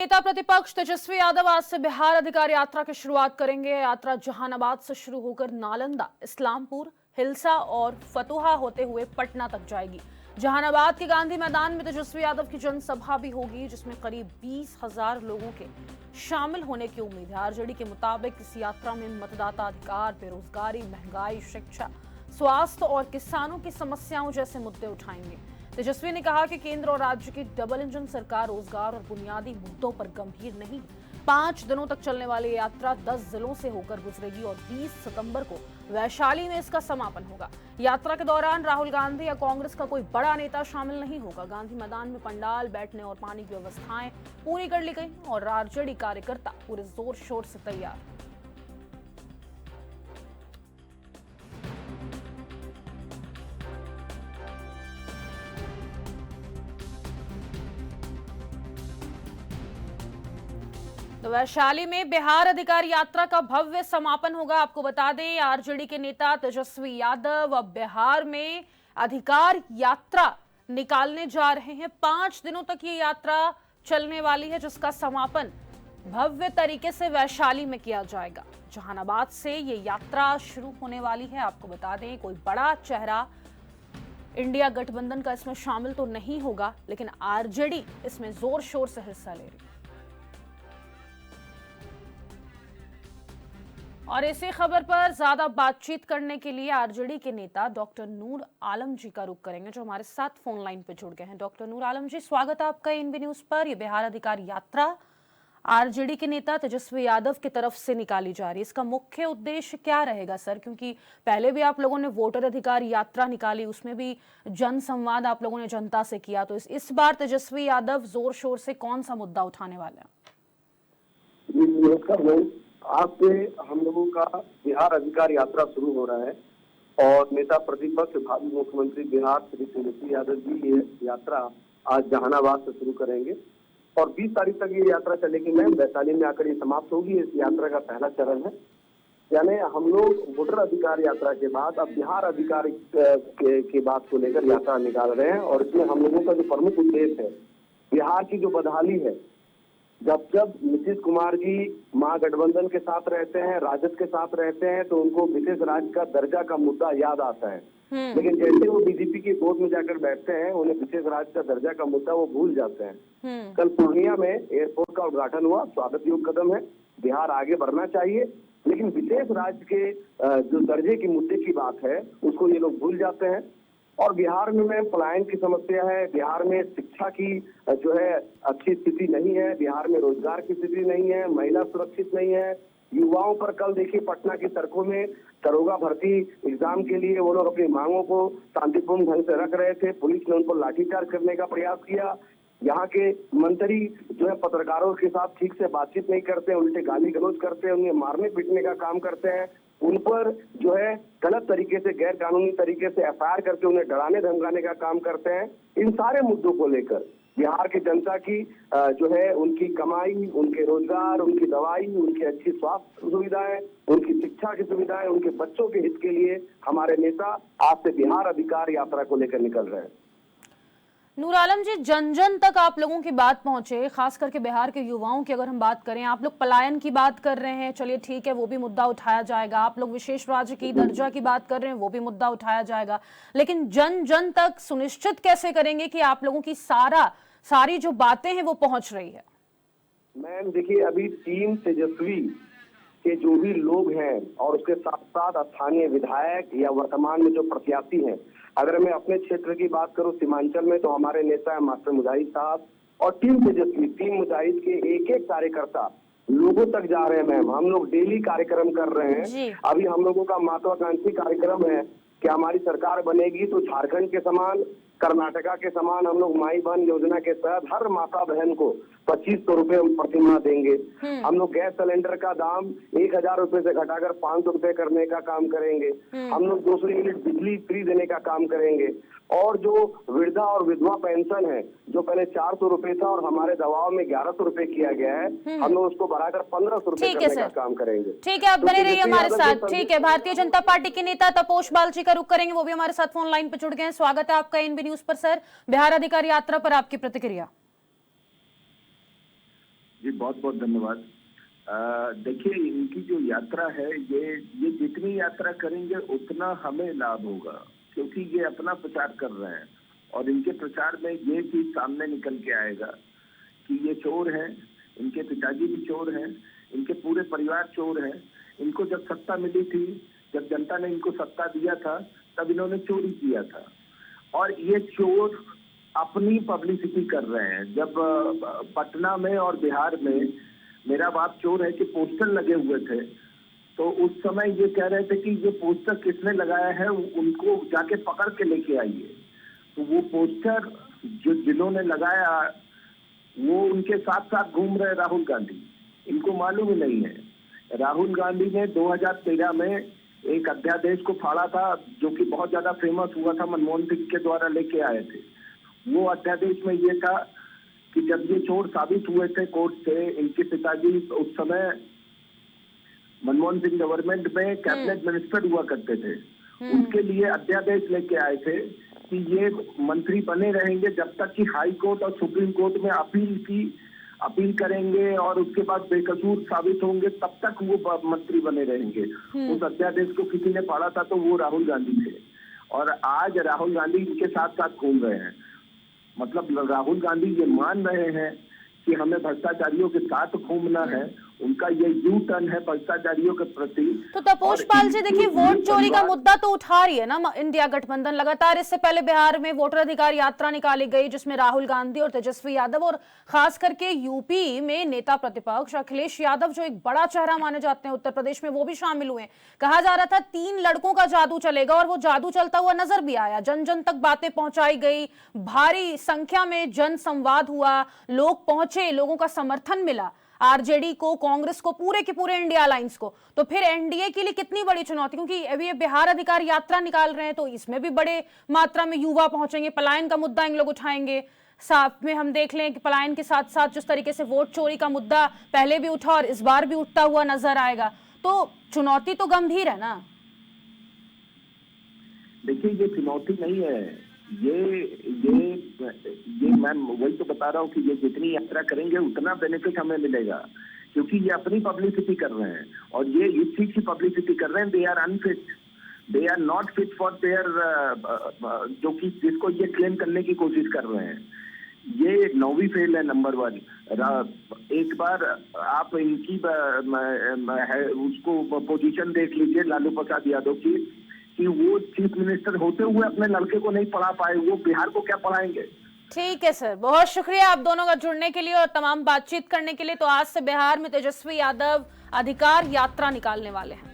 नेता प्रतिपक्ष तेजस्वी यादव आज से बिहार अधिकार यात्रा की शुरुआत करेंगे। यात्रा जहानाबाद से शुरू होकर नालंदा, इस्लामपुर, हिलसा और फतुहा होते हुए पटना तक जाएगी। जहानाबाद के गांधी मैदान में तेजस्वी यादव की जनसभा भी होगी, जिसमें करीब 20,000 लोगों के शामिल होने की उम्मीद है। आरजेडी के मुताबिक इस यात्रा में मतदाता अधिकार, बेरोजगारी, महंगाई, शिक्षा, स्वास्थ्य और किसानों की समस्याओं जैसे मुद्दे उठाएंगे। तेजस्वी ने कहा कि केंद्र और राज्य की डबल इंजन सरकार रोजगार और बुनियादी मुद्दों पर गंभीर नहीं। 5 दिनों तक चलने वाली यात्रा 10 जिलों से होकर गुजरेगी और 20 सितंबर को वैशाली में इसका समापन होगा। यात्रा के दौरान राहुल गांधी या कांग्रेस का कोई बड़ा नेता शामिल नहीं होगा। गांधी मैदान में पंडाल, बैठने और पानी की व्यवस्थाएं पूरी कर ली गई और आरजेडी कार्यकर्ता पूरे जोर शोर से तैयार। तो वैशाली में बिहार अधिकार यात्रा का भव्य समापन होगा। आपको बता दें, आरजेडी के नेता तेजस्वी यादव अब बिहार में अधिकार यात्रा निकालने जा रहे हैं। 5 दिनों तक ये यात्रा चलने वाली है, जिसका समापन भव्य तरीके से वैशाली में किया जाएगा। जहानाबाद से ये यात्रा शुरू होने वाली है। आपको बता दें, कोई बड़ा चेहरा इंडिया गठबंधन का इसमें शामिल तो नहीं होगा, लेकिन आरजेडी इसमें जोर शोर से हिस्सा ले रही है। और इसी खबर पर ज्यादा बातचीत करने के लिए आरजेडी के नेता डॉक्टर नूर आलम जी का रुख करेंगे, जो हमारे साथ फोन लाइन पर जुड़ गए हैं। डॉक्टर नूर आलम जी, स्वागत है आपका एनबी न्यूज पर। ये बिहार अधिकार यात्रा आरजेडी के नेता तेजस्वी यादव की तरफ से निकाली जा रही है। इसका मुख्य उद्देश्य क्या रहेगा सर? क्योंकि पहले भी आप लोगों ने वोटर अधिकार यात्रा निकाली, उसमें भी जन संवाद आप लोगों ने जनता से किया, तो इस बार तेजस्वी यादव जोर शोर से कौन सा मुद्दा उठाने वाले हैं? आज से हम लोगों का बिहार अधिकार यात्रा शुरू हो रहा है और नेता प्रतिपक्ष भावी मुख्यमंत्री बिहार श्री तेजस्वी यादव जी ये यात्रा आज जहानाबाद से शुरू करेंगे और 20 तारीख तक ये यात्रा चलेगी। मैम, वैशाली में आकर ये समाप्त होगी। इस यात्रा का पहला चरण है, यानी हम लोग वोटर अधिकार यात्रा के बाद अब बिहार अधिकार के बात को लेकर यात्रा निकाल रहे हैं और इसमें हम लोगों का जो प्रमुख उद्देश्य है, बिहार की जो बदहाली है, जब जब नीतीश कुमार जी महागठबंधन के साथ रहते हैं, राजद के साथ रहते हैं, तो उनको विशेष राज्य का दर्जा का मुद्दा याद आता है, लेकिन जैसे वो बीजेपी की गोद में जाकर बैठते हैं, उन्हें विशेष राज्य का दर्जा का मुद्दा वो भूल जाते हैं। कल पूर्णिया में एयरपोर्ट का उद्घाटन हुआ, स्वागत योग्य कदम है। बिहार आगे बढ़ना चाहिए, लेकिन विशेष राज्य के जो दर्जे के मुद्दे की बात है, उसको ये लोग भूल जाते हैं। और बिहार में पलायन की समस्या है, बिहार में शिक्षा की जो है अच्छी स्थिति नहीं है, बिहार में रोजगार की स्थिति नहीं है, महिला सुरक्षित नहीं है। युवाओं पर कल देखिए पटना की सड़कों में दरोगा भर्ती एग्जाम के लिए वो लोग अपनी मांगों को शांतिपूर्ण ढंग से रख रहे थे, पुलिस ने उनको लाठीचार्ज करने का प्रयास किया। यहाँ के मंत्री जो है पत्रकारों के साथ ठीक से बातचीत नहीं करते, उल्टे गाली गलौज करते हैं, उन्हें मारने पीटने का काम करते हैं, उन पर जो है गलत तरीके से, गैर कानूनी तरीके से एफआईआर करके उन्हें डराने धमकाने का काम करते हैं। इन सारे मुद्दों को लेकर बिहार की जनता की जो है उनकी कमाई, उनके रोजगार, उनकी दवाई, उनकी अच्छी स्वास्थ्य सुविधाएं, उनकी शिक्षा की सुविधाएं, उनके बच्चों के हित के लिए हमारे नेता आज से बिहार अधिकार यात्रा को लेकर निकल रहे हैं। नूर आलम जी, जन जन तक आप लोगों की बात पहुंचे, खास करके बिहार के युवाओं की अगर हम बात करें, आप लोग पलायन की बात कर रहे हैं, चलिए ठीक है, वो भी मुद्दा उठाया जाएगा। आप लोग विशेष राज्य की दर्जा की बात कर रहे हैं, वो भी मुद्दा उठाया जाएगा, लेकिन जन जन तक सुनिश्चित कैसे करेंगे कि आप लोगों की सारी जो बातें हैं वो पहुंच रही है? मैम देखिए, अभी टीम तेजस्वी के जो भी लोग हैं और उसके साथ साथ स्थानीय विधायक या वर्तमान में जो प्रत्याशी हैं, अगर मैं अपने क्षेत्र की बात करूं सीमांचल में, तो हमारे नेता है मास्टर मुजाहिद साहब और टीम तेजस्वी, टीम मुजाहिद के एक एक कार्यकर्ता लोगों तक जा रहे हैं। मैम, हम लोग डेली कार्यक्रम कर रहे हैं। अभी हम लोगों का महत्वाकांक्षी कार्यक्रम है कि हमारी सरकार बनेगी तो झारखंड के समान, कर्नाटका के समान हम लोग माई बहन योजना के तहत हर माता बहन को 2500 रुपए प्रतिमाह देंगे। हम लोग गैस सिलेंडर का दाम 1000 रुपए से घटाकर 500 रुपए करने का काम करेंगे। हम लोग 200 यूनिट बिजली फ्री देने का काम करेंगे। और जो वृद्धा और विधवा पेंशन है, जो पहले 400 रुपए था और हमारे दबाव में 1100 रुपए किया गया है, हम लोग उसको बढ़ाकर 1500 रुपए करने का काम करेंगे। ठीक है, आप बने रहिए हमारे साथ। ठीक है, भारतीय जनता पार्टी के नेता तपोष बाल जी का रुख करेंगे, वो भी हमारे साथ फोन लाइन पर जुड़ गए हैं। स्वागत है आपका एनबी न्यूज पर। सर, बिहार अधिकार यात्रा पर आपकी प्रतिक्रिया? बहुत बहुत धन्यवाद। देखिए, इनकी जो यात्रा है, ये जितनी यात्रा करेंगे उतना हमें लाभ होगा, क्योंकि ये अपना प्रचार कर रहे हैं और इनके प्रचार में ये चीज सामने निकल के आएगा कि ये चोर हैं, इनके पिताजी भी चोर हैं, इनके पूरे परिवार चोर हैं। इनको जब सत्ता मिली थी, जब जनता ने इनको सत्ता दिया था, तब इन्होंने चोरी किया था और ये चोर अपनी पब्लिसिटी कर रहे हैं। जब पटना में और बिहार में मेरा बाप चोर है कि पोस्टर लगे हुए थे, तो उस समय ये कह रहे थे कि ये पोस्टर किसने लगाया है, उनको जाके पकड़ के लेके आइए। तो वो पोस्टर जिन्होंने लगाया वो उनके साथ साथ घूम रहे राहुल गांधी, इनको मालूम ही नहीं है। राहुल गांधी ने 2013 में एक अध्यादेश को फाड़ा था, जो कि बहुत ज्यादा फेमस हुआ था, मनमोहन सिंह के द्वारा लेके आए थे। वो अध्यादेश में ये था कि जब ये चोर साबित हुए थे कोर्ट से, इनके पिताजी उस समय मनमोहन सिंह गवर्नमेंट में कैबिनेट मिनिस्टर हुआ करते थे, उनके लिए अध्यादेश लेके आए थे कि ये मंत्री बने रहेंगे जब तक कि हाई कोर्ट और सुप्रीम कोर्ट में अपील करेंगे और उसके बाद बेकसूर साबित होंगे, तब तक वो मंत्री बने रहेंगे। उस अध्यादेश को किसी ने पढ़ा था तो वो राहुल गांधी थे और आज राहुल गांधी इनके साथ साथ घूम रहे हैं। मतलब राहुल गांधी ये मान रहे हैं कि हमें भ्रष्टाचारियों के साथ घूमना है, उनका ये यू टर्न है भ्रष्टाचारियों के प्रति। तो तपोष पाल जी, देखिए, वोट चोरी का मुद्दा तो उठा रही है ना इंडिया गठबंधन लगातार। इससे पहले बिहार में वोटर अधिकार यात्रा निकाली गई, जिसमें राहुल गांधी और तेजस्वी यादव और खास करके यूपी में नेता प्रतिपक्ष अखिलेश यादव, जो एक बड़ा चेहरा माने जाते हैं उत्तर प्रदेश में, वो भी शामिल हुए। कहा जा रहा था 3 लड़कों का जादू चलेगा और वो जादू चलता हुआ नजर भी आया। जन जन तक बातें पहुंचाई गई, भारी संख्या में जन संवाद हुआ, लोग पहुंचे, लोगों का समर्थन मिला आरजेडी को, कांग्रेस को, पूरे के पूरे इंडिया अलायंस को। तो फिर एनडीए के लिए कितनी बड़ी चुनौती, क्योंकि अभी ये बिहार अधिकार यात्रा निकाल रहे हैं तो इसमें भी बड़े मात्रा में युवा पहुंचेंगे, पलायन का मुद्दा इन लोग उठाएंगे। साथ में हम देख लें कि पलायन के साथ साथ जिस तरीके से वोट चोरी का मुद्दा पहले भी उठा और इस बार भी उठता हुआ नजर आएगा, तो चुनौती तो गंभीर है ना। देखिए, ये चुनौती नहीं है, ये मैं वही तो बता रहा हूँ कि ये जितनी यात्रा करेंगे उतना बेनिफिट हमें मिलेगा, क्योंकि ये अपनी पब्लिसिटी कर रहे हैं और ये इस चीज की पब्लिसिटी कर रहे हैं। They are unfit, they are not fit for their, जो कि जिसको ये क्लेम करने की कोशिश कर रहे हैं। ये 9वीं फेल है, नंबर 1। एक बार आप इनकी उसको पोजीशन देख लीजिए लालू प्रसाद यादव की, कि वो चीफ मिनिस्टर होते हुए अपने लड़के को नहीं पढ़ा पाए, वो बिहार को क्या पढ़ाएंगे। ठीक है सर, बहुत शुक्रिया आप दोनों का जुड़ने के लिए और तमाम बातचीत करने के लिए। तो आज से बिहार में तेजस्वी यादव अधिकार यात्रा निकालने वाले हैं।